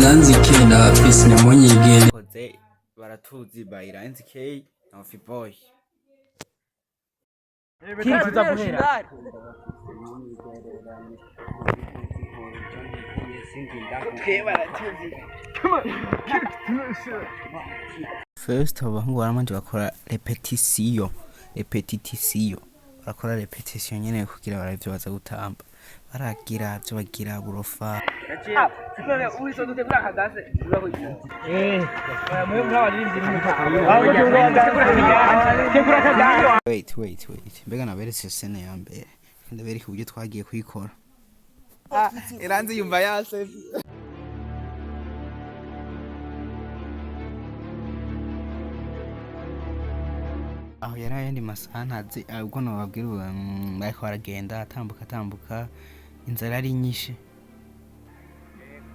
Iranz na Wafi sinyamonyigene Baratuzi by Iranz na Wafi boy. First abahungu baramanje bakora repetition barakora repetition nyene kugira baravyo baza gutamba baragira byo bagira burofa wait mbega naberetse scene ya mbere ndabereka uburyo twagiye kuyikora Iranz yumva yase aho yari ayandi masaha ntazi ubwo nababwira bariko baragenda atambuka inzara ari nyinshi.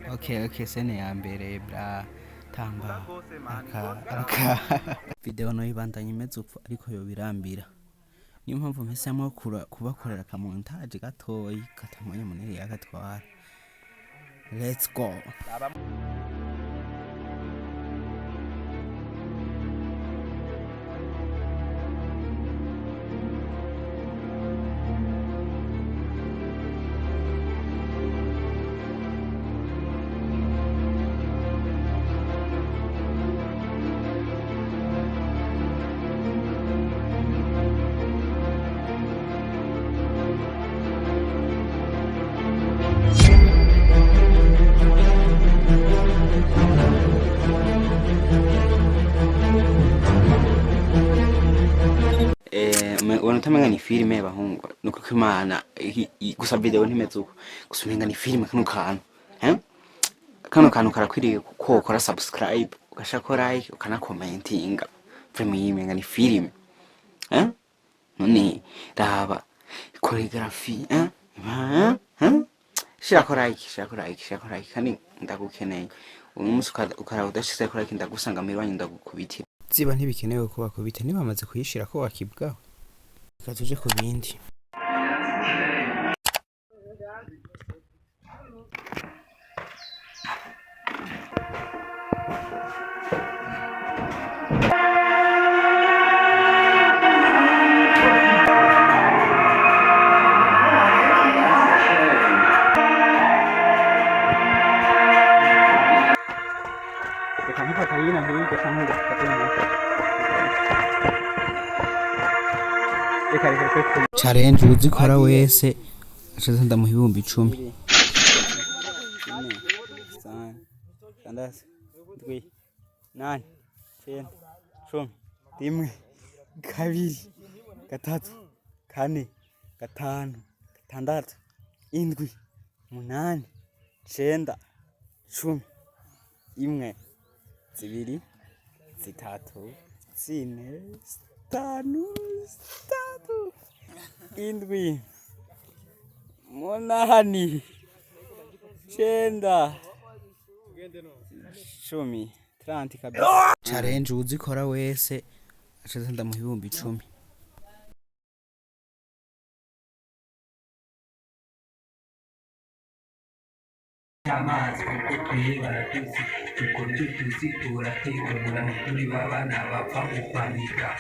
Okay sene ya mbere bra tamba aka video no ibandanye imeze upfa ariko yo birambira niyo mpamvu mpisemo kubakorera ka montage gatoyi katamanye munere yagatwara. Let's go. Wanatamanga ni filime bahungu nuko kimana gusa video ntimeze uko gusumenga ni filime kano kantu karakwiriye ko ukora subscribe ugashaka like ukana commentinga premium ni filime none raba choreography shaka like kandi ndagukeneye umunsi ukara udashyize ko like ndagusanga mirwanyi ndagukubitira ziba ntibikenewe ko bakubita niba bamaze kuyishira ko wakibwaho katuje ku bindi. Challenge uzikora wese achaza ndamuha ibihumbi 10. Sandasi ndwi 8 10 10 rimwe kabiri gatatu kane gatanu gatandatu indwi 8 9 10 imwe zibiri zitatu zine zitanu zitatu indwi 8 9 10 30 kabisa. Challenge uzikora wese achaza ndamuha ibihumbi 10. Amazi kuko Baratuzi tukonje tuzitura tegura turi babana bapfa kupanika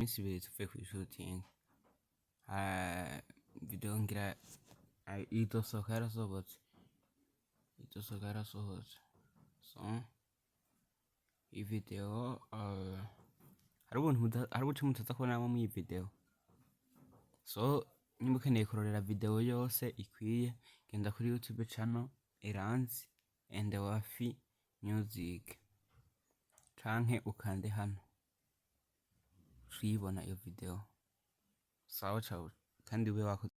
misi biri tuve ku shooting video ngira itosoka yarasohotse so iyi video hari ubuce mutaza kubonamo mu iyi video so nimba ukeneye kurorera video yose ikwiye genda kuri YouTube channel Iranz and Wafi music canke ukande hano uyibona iyo video sawa kandi ube wako